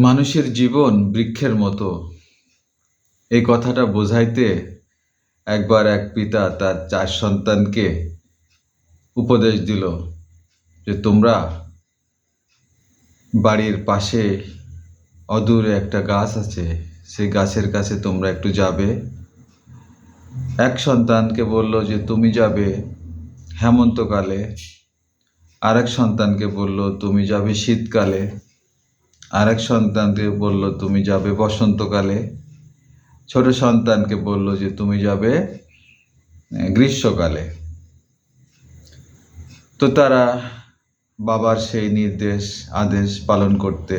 মানুষের জীবন বৃক্ষের মতো, এই কথাটা বোঝাইতে একবার এক পিতা তার 4 সন্তানকে উপদেশ দিল যে তোমরা বাড়ির পাশে অদূরে একটা গাছ আছে, সেই গাছের কাছে তোমরা একটু যাবে। এক সন্তানকে বলল যে তুমি যাবে হেমন্তকালে, আরেক সন্তানকে বলল তুমি যাবে শীতকালে, আরেক সন্তানকে বলল তুমি যাবে বসন্তকালে, ছোট সন্তানকে বলল যে তুমি যাবে গ্রীষ্মকালে। তো তারা বাবার সেই আদেশ পালন করতে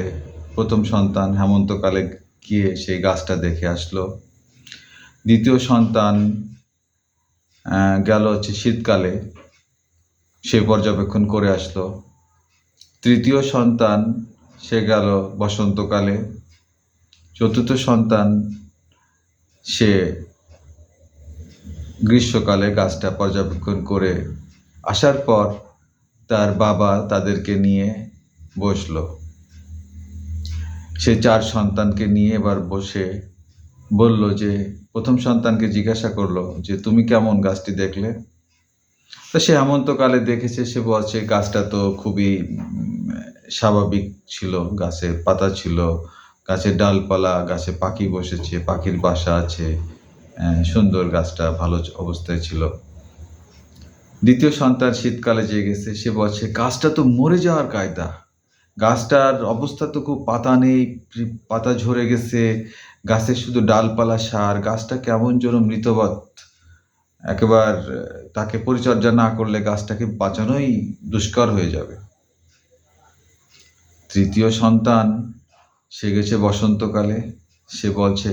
প্রথম সন্তান হেমন্তকালে গিয়ে সেই গাছটা দেখে আসলো। দ্বিতীয় সন্তান গেল হচ্ছে শীতকালে, সে পর্যবেক্ষণ করে আসলো। তৃতীয় সন্তান সে গেল বসন্তকালে। চতুর্থ সন্তান সে গ্রীষ্মকালে গাছটা পর্যবেক্ষণ করে আসার পর তার বাবা তাদেরকে নিয়ে বসলো। সে 4 সন্তানকে নিয়ে এবার বসে বলল যে প্রথম সন্তানকে জিজ্ঞাসা করলো যে তুমি কেমন গাছটি দেখলে? তো সে হেমন্তকালে দেখেছে, সে বলছে গাছটা তো খুবই স্বাভাবিক ছিল, গাছের পাতা ছিল, গাছের ডালপালা, গাছে পাখি বসেছে, পাখির বাসা আছে, সুন্দর, গাছটা ভালো অবস্থায় ছিল। দ্বিতীয় সন্তান শীতকালে যে গেছে, সে বলছে গাছটা তো মরে যাওয়ার কায়দা, গাছটার অবস্থা তো খুব, পাতা নেই, পাতা ঝরে গেছে, গাছের শুধু ডালপালা সার, গাছটা কেমন যেন মৃতবৎ, একেবার তাকে পরিচর্যা না করলে গাছটাকে বাঁচানোই দুষ্কর হয়ে যাবে। তৃতীয় সন্তান সে গেছে বসন্তকালে, সে বলছে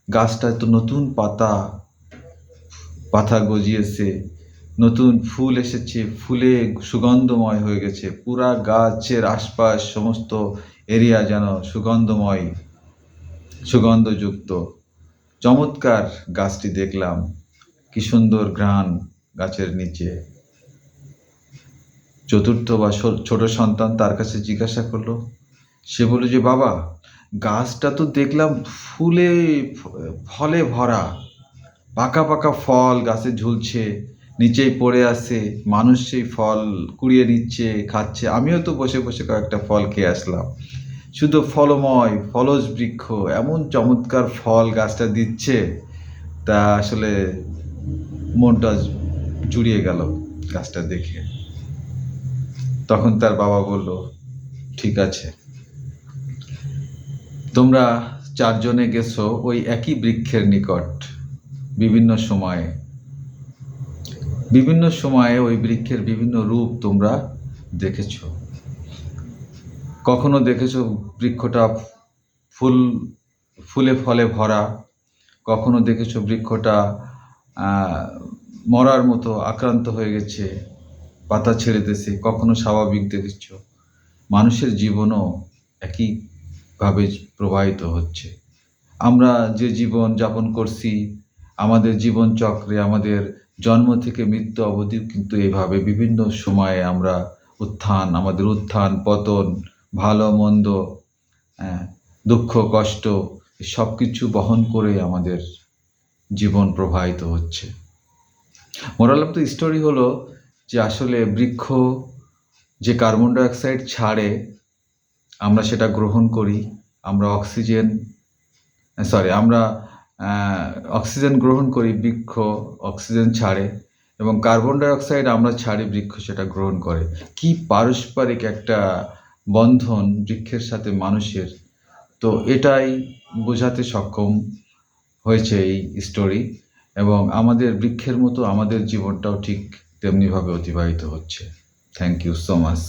গাছটা তো নতুন পাতা গজিয়েছে, নতুন ফুল এসেছে, ফুলে সুগন্ধময় হয়ে গেছে, পুরা গাছের আশপাশ সমস্ত এরিয়া যেন সুগন্ধযুক্ত। চমৎকার গাছটি দেখলাম, কি সুন্দর ঘ্রাণ গাছের নিচে। চতুর্থ বা ছোট সন্তান তার কাছে জিজ্ঞাসা করলো, সে বলল যে বাবা, গাছটা তো দেখলাম ফলে ভরা, পাকা পাকা ফল গাছে ঝুলছে, নিচেই পড়ে আছে, মানুষ সেই ফল কুড়িয়ে নিচ্ছে, খাচ্ছে, আমিও তো বসে বসে কয়েকটা ফল খেয়ে আসলাম, শুধু ফলজ বৃক্ষ, এমন চমৎকার ফল গাছটা দিচ্ছে, তা আসলে মনটা জুড়িয়ে গেল গাছটা দেখে। তখন তার বাবা বলল, ঠিক আছে, তোমরা 4 জনে গেছো ওই একই বৃক্ষের নিকট, বিভিন্ন সময়ে ওই বৃক্ষের বিভিন্ন রূপ তোমরা দেখেছ। কখনো দেখেছো বৃক্ষটা ফুলে ফলে ভরা, কখনো দেখেছো বৃক্ষটা মরার মতো আক্রান্ত হয়ে গেছে, পাতা ছেড়ে দিয়েছে, কখনো স্বাভাবিক দেখেছ। মানুষের জীবনও একইভাবে প্রবাহিত হচ্ছে। আমরা যে জীবন যাপন করছি, আমাদের জীবন চক্রে, আমাদের জন্ম থেকে মৃত্যু অবধি কিন্তু এইভাবে বিভিন্ন সময়ে আমরা আমাদের উত্থান পতন, ভালো মন্দ, দুঃখ কষ্ট, সব কিছু বহন করে আমাদের জীবন প্রবাহিত হচ্ছে। মোরাল অফ দ্য স্টোরি হলো যে আসলে বৃক্ষ যে কার্বন ডাইঅক্সাইড ছাড়ে, আমরা সেটা গ্রহণ করি, আমরা অক্সিজেন গ্রহণ করি, বৃক্ষ অক্সিজেন ছাড়ে, এবং কার্বন ডাইঅক্সাইড আমরা ছাড়ি, বৃক্ষ সেটা গ্রহণ করে। কি পারস্পরিক একটা বন্ধন বৃক্ষের সাথে মানুষের, তো এটাই বোঝাতে সক্ষম হয়েছে এই স্টোরি। এবং আমাদের বৃক্ষের মতো আমাদের জীবনটাও ঠিক তেমনিভাবে অতিবাহিত হচ্ছে। Thank you so much.